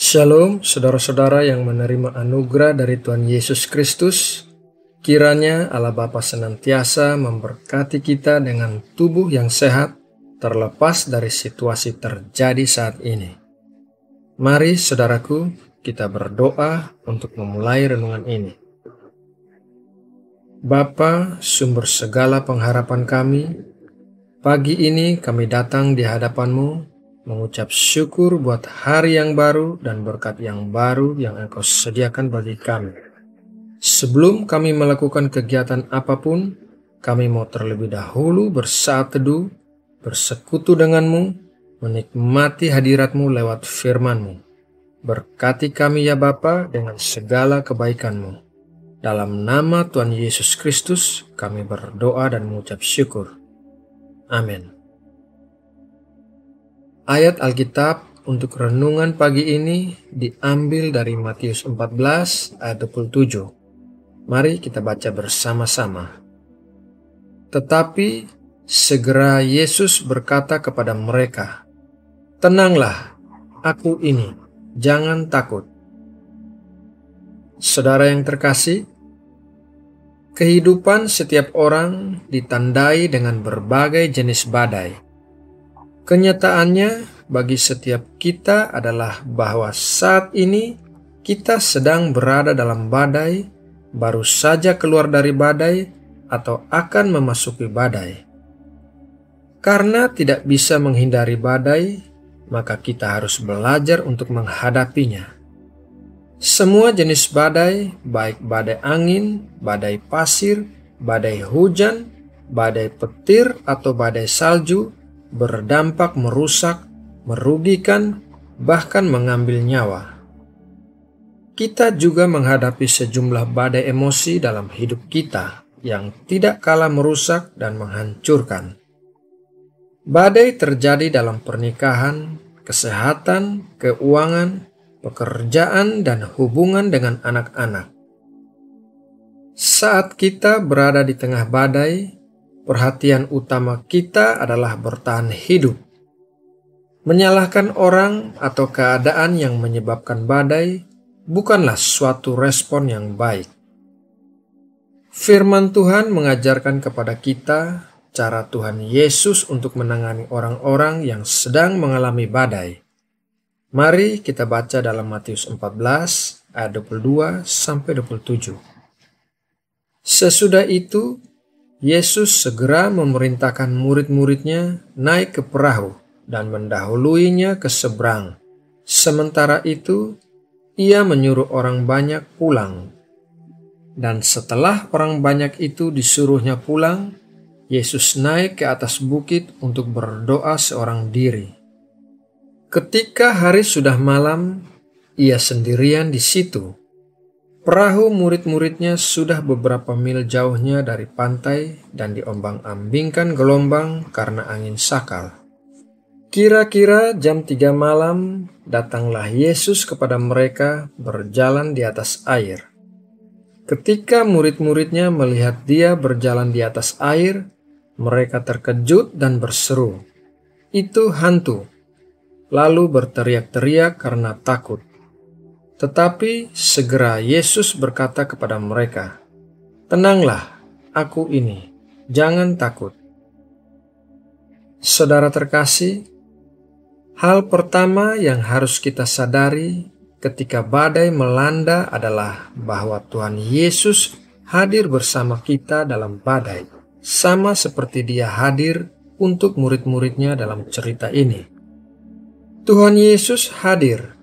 Shalom, saudara-saudara yang menerima anugerah dari Tuhan Yesus Kristus. Kiranya Allah Bapa senantiasa memberkati kita dengan tubuh yang sehat, terlepas dari situasi terjadi saat ini. Mari saudaraku, kita berdoa untuk memulai renungan ini. Bapa, sumber segala pengharapan kami, pagi ini kami datang di hadapan-Mu, mengucap syukur buat hari yang baru dan berkat yang baru yang Engkau sediakan bagi kami. Sebelum kami melakukan kegiatan apapun, kami mau terlebih dahulu bersaat teduh, bersekutu denganmu, menikmati hadirat-Mu lewat firman-Mu. Berkati kami ya Bapa dengan segala kebaikan-Mu. Dalam nama Tuhan Yesus Kristus, kami berdoa dan mengucap syukur. Amin. Ayat Alkitab untuk renungan pagi ini diambil dari Matius 14 ayat 27. Mari kita baca bersama-sama. Tetapi segera Yesus berkata kepada mereka, "Tenanglah, aku ini, jangan takut." Saudara yang terkasih, kehidupan setiap orang ditandai dengan berbagai jenis badai. Kenyataannya bagi setiap kita adalah bahwa saat ini kita sedang berada dalam badai, baru saja keluar dari badai, atau akan memasuki badai. Karena tidak bisa menghindari badai, maka kita harus belajar untuk menghadapinya. Semua jenis badai, baik badai angin, badai pasir, badai hujan, badai petir, atau badai salju, berdampak merusak, merugikan, bahkan mengambil nyawa. Kita juga menghadapi sejumlah badai emosi dalam hidup kita yang tidak kalah merusak dan menghancurkan. Badai terjadi dalam pernikahan, kesehatan, keuangan, pekerjaan, dan hubungan dengan anak-anak. Saat kita berada di tengah badai, perhatian utama kita adalah bertahan hidup. Menyalahkan orang atau keadaan yang menyebabkan badai bukanlah suatu respon yang baik. Firman Tuhan mengajarkan kepada kita cara Tuhan Yesus untuk menangani orang-orang yang sedang mengalami badai. Mari kita baca dalam Matius 14 ayat 22-27. Sesudah itu, Yesus segera memerintahkan murid-muridnya naik ke perahu dan mendahuluinya ke seberang. Sementara itu, ia menyuruh orang banyak pulang. Dan setelah orang banyak itu disuruhnya pulang, Yesus naik ke atas bukit untuk berdoa seorang diri. Ketika hari sudah malam, ia sendirian di situ. Perahu murid-muridnya sudah beberapa mil jauhnya dari pantai dan diombang-ambingkan gelombang karena angin sakal. Kira-kira jam 3 malam, datanglah Yesus kepada mereka berjalan di atas air. Ketika murid-muridnya melihat dia berjalan di atas air, mereka terkejut dan berseru, "Itu hantu!" Lalu berteriak-teriak karena takut. Tetapi segera Yesus berkata kepada mereka, "Tenanglah, aku ini, jangan takut." Saudara terkasih, hal pertama yang harus kita sadari ketika badai melanda adalah bahwa Tuhan Yesus hadir bersama kita dalam badai, sama seperti Dia hadir untuk murid-muridnya dalam cerita ini. Tuhan Yesus hadir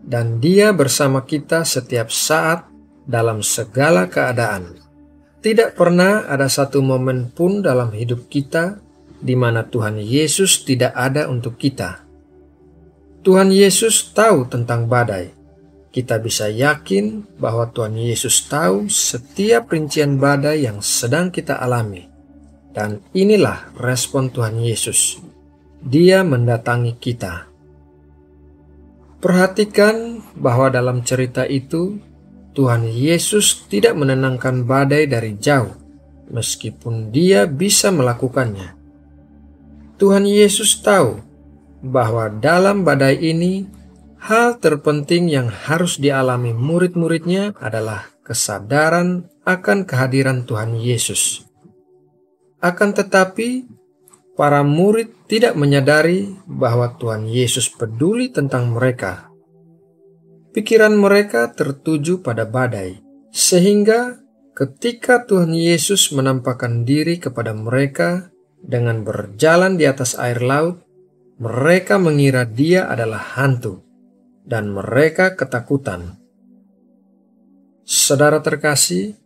dan Dia bersama kita setiap saat dalam segala keadaan. Tidak pernah ada satu momen pun dalam hidup kita di mana Tuhan Yesus tidak ada untuk kita. Tuhan Yesus tahu tentang badai. Kita bisa yakin bahwa Tuhan Yesus tahu setiap rincian badai yang sedang kita alami. Dan inilah respon Tuhan Yesus. Dia mendatangi kita. Perhatikan bahwa dalam cerita itu, Tuhan Yesus tidak menenangkan badai dari jauh, meskipun Dia bisa melakukannya. Tuhan Yesus tahu bahwa dalam badai ini hal terpenting yang harus dialami murid-muridnya adalah kesadaran akan kehadiran Tuhan Yesus. Akan tetapi, para murid tidak menyadari bahwa Tuhan Yesus peduli tentang mereka. Pikiran mereka tertuju pada badai, sehingga ketika Tuhan Yesus menampakkan diri kepada mereka dengan berjalan di atas air laut, mereka mengira Dia adalah hantu, dan mereka ketakutan. Saudara terkasih,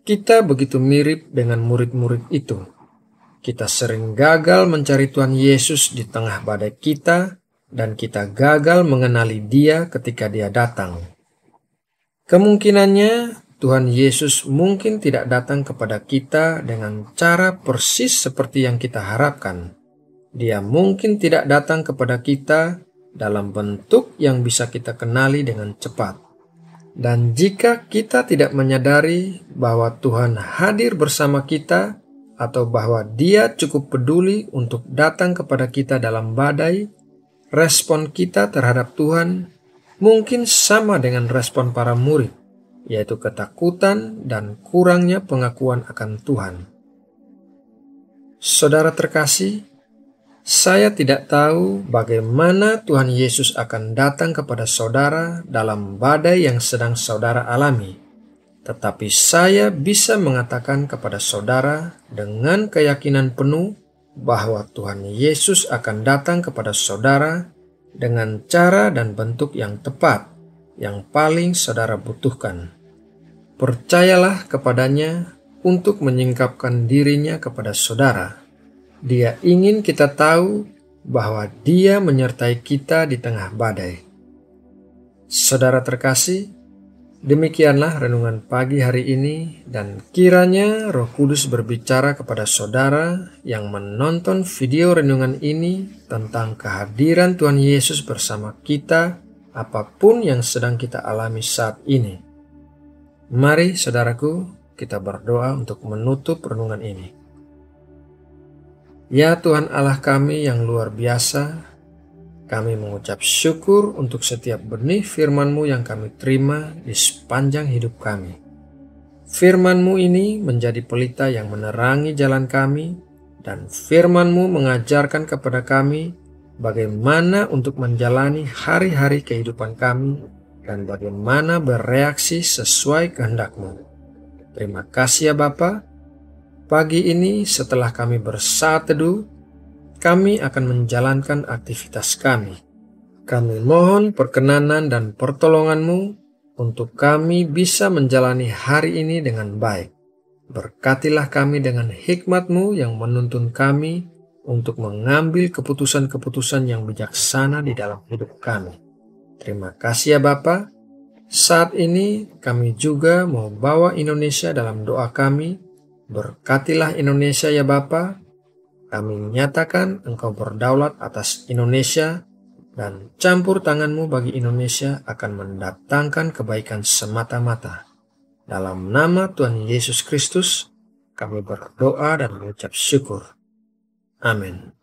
kita begitu mirip dengan murid-murid itu. Kita sering gagal mencari Tuhan Yesus di tengah badai kita, dan kita gagal mengenali Dia ketika Dia datang. Kemungkinannya Tuhan Yesus mungkin tidak datang kepada kita dengan cara persis seperti yang kita harapkan. Dia mungkin tidak datang kepada kita dalam bentuk yang bisa kita kenali dengan cepat. Dan jika kita tidak menyadari bahwa Tuhan hadir bersama kita, atau bahwa Dia cukup peduli untuk datang kepada kita dalam badai, respon kita terhadap Tuhan mungkin sama dengan respon para murid, yaitu ketakutan dan kurangnya pengakuan akan Tuhan. Saudara terkasih, saya tidak tahu bagaimana Tuhan Yesus akan datang kepada saudara dalam badai yang sedang saudara alami. Tetapi saya bisa mengatakan kepada saudara dengan keyakinan penuh bahwa Tuhan Yesus akan datang kepada saudara dengan cara dan bentuk yang tepat, yang paling saudara butuhkan. Percayalah kepadanya untuk menyingkapkan dirinya kepada saudara. Dia ingin kita tahu bahwa Dia menyertai kita di tengah badai. Saudara terkasih, demikianlah renungan pagi hari ini, dan kiranya Roh Kudus berbicara kepada saudara yang menonton video renungan ini tentang kehadiran Tuhan Yesus bersama kita, apapun yang sedang kita alami saat ini. Mari saudaraku, kita berdoa untuk menutup renungan ini. Ya Tuhan Allah kami yang luar biasa, kami mengucap syukur untuk setiap benih firman-Mu yang kami terima di sepanjang hidup kami. Firman-Mu ini menjadi pelita yang menerangi jalan kami, dan firman-Mu mengajarkan kepada kami bagaimana untuk menjalani hari-hari kehidupan kami dan bagaimana bereaksi sesuai kehendak-Mu. Terima kasih ya Bapa. Pagi ini setelah kami bersaat teduh, kami akan menjalankan aktivitas kami. Kami mohon perkenanan dan pertolongan-Mu untuk kami bisa menjalani hari ini dengan baik. Berkatilah kami dengan hikmat-Mu yang menuntun kami untuk mengambil keputusan-keputusan yang bijaksana di dalam hidup kami. Terima kasih ya Bapa. Saat ini kami juga mau bawa Indonesia dalam doa kami. Berkatilah Indonesia ya Bapa. Kami menyatakan Engkau berdaulat atas Indonesia, dan campur tangan-Mu bagi Indonesia akan mendatangkan kebaikan semata-mata. Dalam nama Tuhan Yesus Kristus, kami berdoa dan mengucap syukur. Amin.